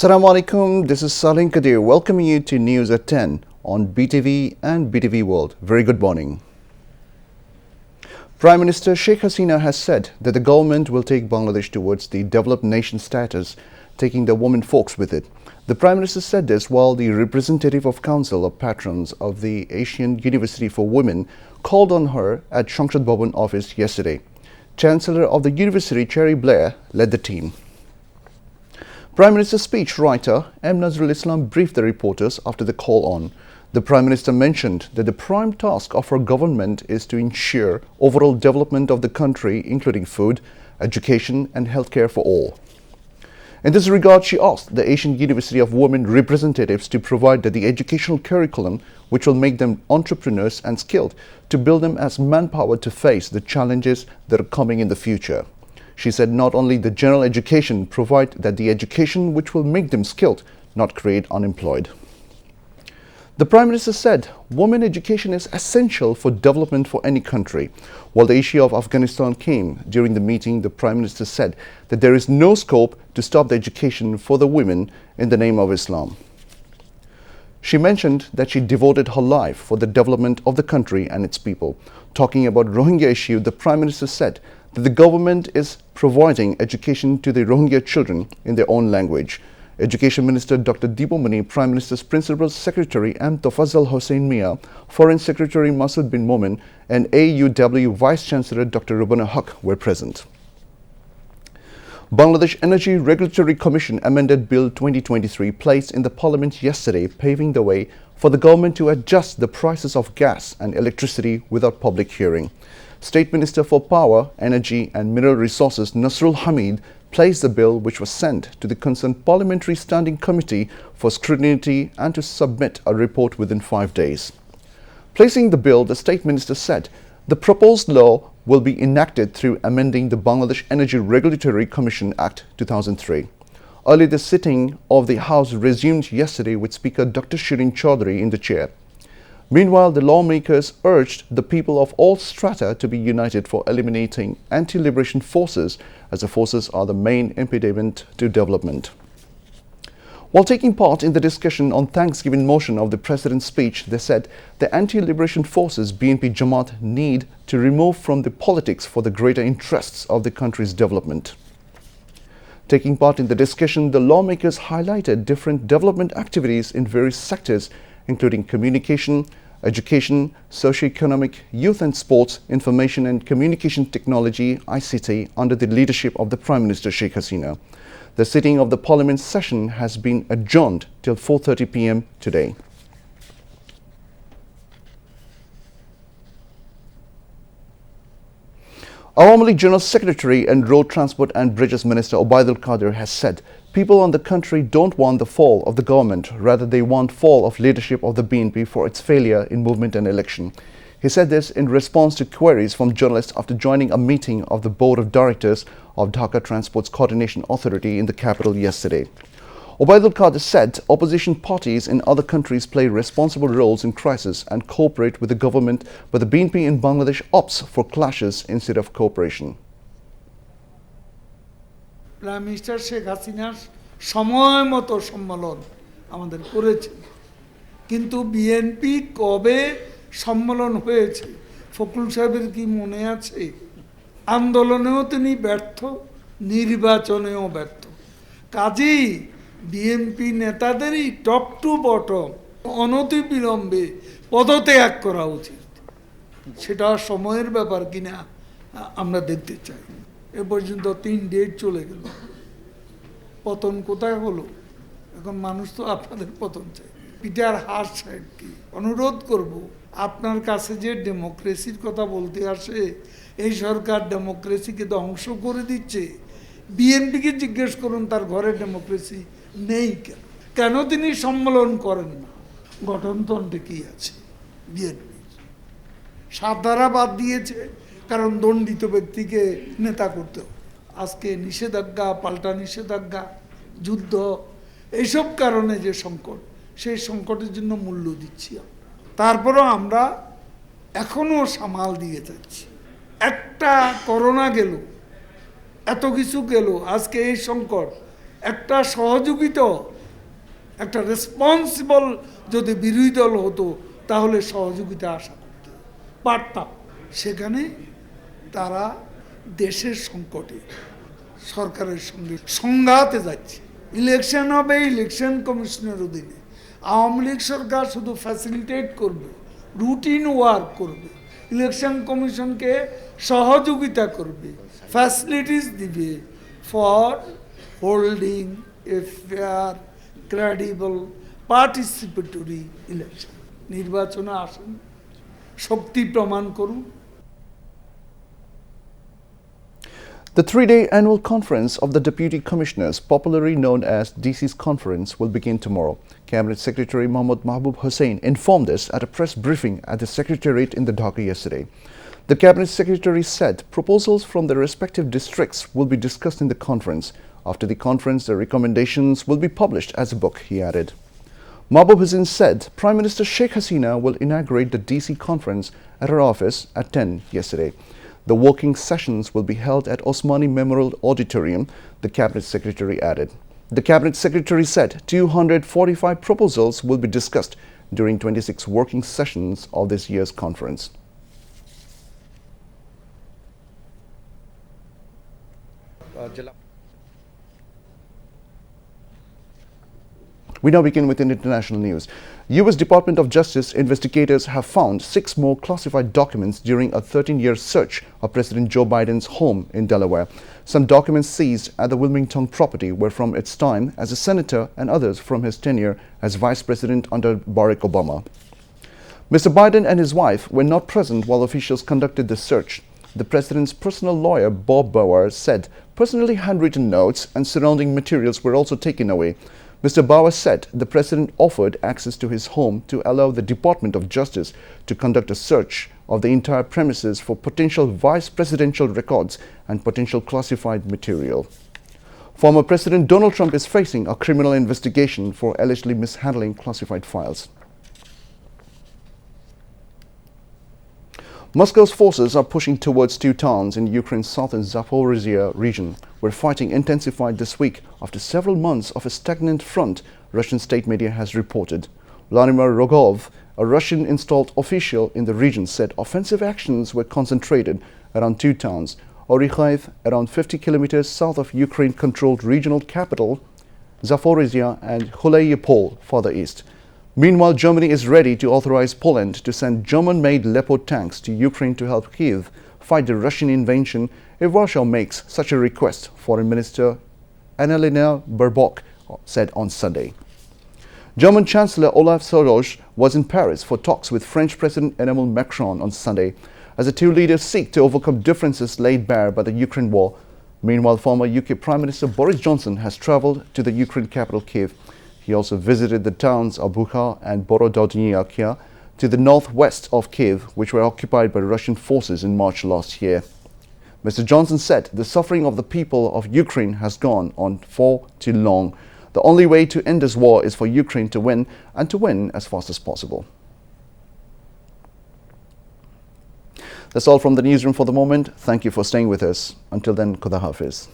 Assalamu alaikum, this is Salim Kadir welcoming you to News at 10 on BTV and BTV World. Very good morning. Prime Minister Sheikh Hasina has said that the government will take Bangladesh towards the developed nation status, taking the women folks with it. The Prime Minister said this while the representative of Council of Patrons of the Asian University for Women called on her at Shamshad Bhavan office yesterday. Chancellor of the university, Cherry Blair, led the team. Prime Minister's speech writer M. Nazrul Islam briefed the reporters after the call on. The Prime Minister mentioned that the prime task of her government is to ensure overall development of the country, including food, education and healthcare for all. In this regard, she asked the Asian University of Women representatives to provide the educational curriculum which will make them entrepreneurs and skilled, to build them as manpower to face the challenges that are coming in the future. She said not only the general education provide that the education which will make them skilled, not create unemployed. The Prime Minister said women education is essential for development for any country. While the issue of Afghanistan came during the meeting, the Prime Minister said that there is no scope to stop the education for the women in the name of Islam. She mentioned that she devoted her life for the development of the country and its people. Talking about Rohingya issue, the Prime Minister said that the government is providing education to the Rohingya children in their own language. Education Minister Dr. Deepo Mani, Prime Minister's Principal Secretary M. Tofazzal Hossain Mia, Foreign Secretary Masood bin Momen and AUW Vice Chancellor Dr. Rubana Haq were present. Bangladesh Energy Regulatory Commission amended Bill 2023 placed in the Parliament yesterday, paving the way for the government to adjust the prices of gas and electricity without public hearing. State Minister for Power, Energy and Mineral Resources Nasrul Hamid placed the bill, which was sent to the concerned Parliamentary Standing Committee for scrutiny and to submit a report within 5 days. Placing the bill, the State Minister said the proposed law will be enacted through amending the Bangladesh Energy Regulatory Commission Act 2003. Early the sitting of the House resumed yesterday with Speaker Dr. Shirin Chaudhary in the chair. Meanwhile, the lawmakers urged the people of all strata to be united for eliminating anti-liberation forces, as the forces are the main impediment to development. While taking part in the discussion on Thanksgiving motion of the President's speech, they said the anti-liberation forces BNP Jamaat need to remove from the politics for the greater interests of the country's development. Taking part in the discussion, the lawmakers highlighted different development activities in various sectors, including communication, education, socio-economic, youth and sports, information and communication technology, ICT, under the leadership of the Prime Minister Sheikh Hasina. The sitting of the Parliament session has been adjourned till 4:30 p.m. today. Awami League General Secretary and Road Transport and Bridges Minister Obaidul Qadir has said people on the country don't want the fall of the government, rather they want fall of leadership of the BNP for its failure in movement and election. He said this in response to queries from journalists after joining a meeting of the Board of Directors of Dhaka Transport's Coordination Authority in the capital yesterday. Obaidul Qadir said opposition parties in other countries play responsible roles in crisis and cooperate with the government, but the BNP in Bangladesh opts for clashes instead of cooperation. Prime Minister Sheikh Hasina's সময় মতো সম্মেলন আমাদের করেছে, কিন্তু BNP কবে সম্মেলন হয়েছে ফখরুল সাহেবের কি মনে আছে? আন্দোলনেও তিনি ব্যর্থ, নির্বাচনেও ব্যর্থ। কাজেই বিএনপি নেতাদেরই টপ টু বটম অনতিবিলম্বে পদত্যাগ করা উচিত। সেটা সময়ের ব্যাপার কিনা আমরা দেখতে চাই। এ পর্যন্ত 3 ডেট চলে গেল, পতন কোথায় হলো? এখন মানুষ তো আপনাদের পতন চাই। পিটার হাস সাহেবকে অনুরোধ করব, আপনার কাছে যে ডেমোক্রেসির কথা বলতে আসে, এই সরকার ডেমোক্রেসিকে ধ্বংস করে দিচ্ছে। বিএনপিকে জিজ্ঞেস করুন তার ঘরে ডেমোক্রেসি নেই কেন, কেন তিনি সম্মেলন করেন না? গঠনতন্ত্রে কি আছে বিএনপি? 7 ধারা বাদ দিয়েছে কারণ দণ্ডিত ব্যক্তিকে নেতা করতে হবে। আজকে নিষেধাজ্ঞা, পাল্টা নিষেধাজ্ঞা, যুদ্ধ, এইসব কারণে যে সংকট, সেই সংকটের জন্য মূল্য দিচ্ছি। তারপরও আমরা এখনও সামাল দিয়ে যাচ্ছি। একটা করোনা গেল, এত কিছু গেল, আজকে এই সংকট, একটা সহযোগিতা, একটা রেসপন্সিবল যদি বিরোধী দল হতো তাহলে সহযোগিতা আশা করতে পারতাম। সেখানে তারা দেশের সংকটে সরকারের সঙ্গে সংঘাতে যাচ্ছে। ইলেকশন হবে ইলেকশন কমিশনের অধীনে, আওয়ামী লীগ সরকার শুধু ফ্যাসিলিটেট করবে, রুটিন ওয়ার্ক করবে, ইলেকশন কমিশনকে সহযোগিতা করবে, ফ্যাসিলিটিস দিবে for holding a fair credible participatory election. নির্বাচনে আসুন, শক্তি প্রমাণ করুন। The three-day annual conference of the Deputy Commissioners, popularly known as DC's conference, will begin tomorrow. Cabinet Secretary Mohammad Mahbub Hussain informed this at a press briefing at the Secretariat in the Dhaka yesterday. The Cabinet Secretary said proposals from the respective districts will be discussed in the conference. After the conference, the recommendations will be published as a book, he added. Mahbub Hussain said Prime Minister Sheikh Hasina will inaugurate the DC conference at her office at 10 yesterday. The working sessions will be held at Osmani Memorial Auditorium, the Cabinet Secretary added. The Cabinet Secretary said 245 proposals will be discussed during 26 working sessions of this year's conference. We now begin with international news. U.S. Department of Justice investigators have found 6 more classified documents during a 13-year search of President Joe Biden's home in Delaware. Some documents seized at the Wilmington property were from its time as a senator and others from his tenure as vice president under Barack Obama. Mr. Biden and his wife were not present while officials conducted the search. The president's personal lawyer, Bob Bauer, said personally handwritten notes and surrounding materials were also taken away. Mr. Bauer said the president offered access to his home to allow the Department of Justice to conduct a search of the entire premises for potential vice presidential records and potential classified material. Former President Donald Trump is facing a criminal investigation for allegedly mishandling classified files. Moscow's forces are pushing towards 2 towns in Ukraine's southern Zaporizhia region, where fighting intensified this week after several months of a stagnant front, Russian state media has reported. Vladimir Rogov, a Russian-installed official in the region, said offensive actions were concentrated around 2 towns, Orikhiv, around 50 kilometers south of Ukraine-controlled regional capital, Zaporizhia, and Hulayipol, further east. Meanwhile, Germany is ready to authorize Poland to send German-made Leopard tanks to Ukraine to help Kyiv fight the Russian invasion if Warsaw makes such a request, Foreign Minister Annalena Baerbock said on Sunday. German Chancellor Olaf Scholz was in Paris for talks with French President Emmanuel Macron on Sunday as the 2 leaders seek to overcome differences laid bare by the Ukraine war. Meanwhile, former UK Prime Minister Boris Johnson has travelled to the Ukraine capital Kyiv. He also visited the towns of Bucha and Borodyanka to the northwest of Kyiv, which were occupied by Russian forces in March last year. Mr. Johnson said the suffering of the people of Ukraine has gone on for too long. The only way to end this war is for Ukraine to win, and to win as fast as possible. That's all from the newsroom for the moment. Thank you for staying with us. Until then, Khuda Hafiz.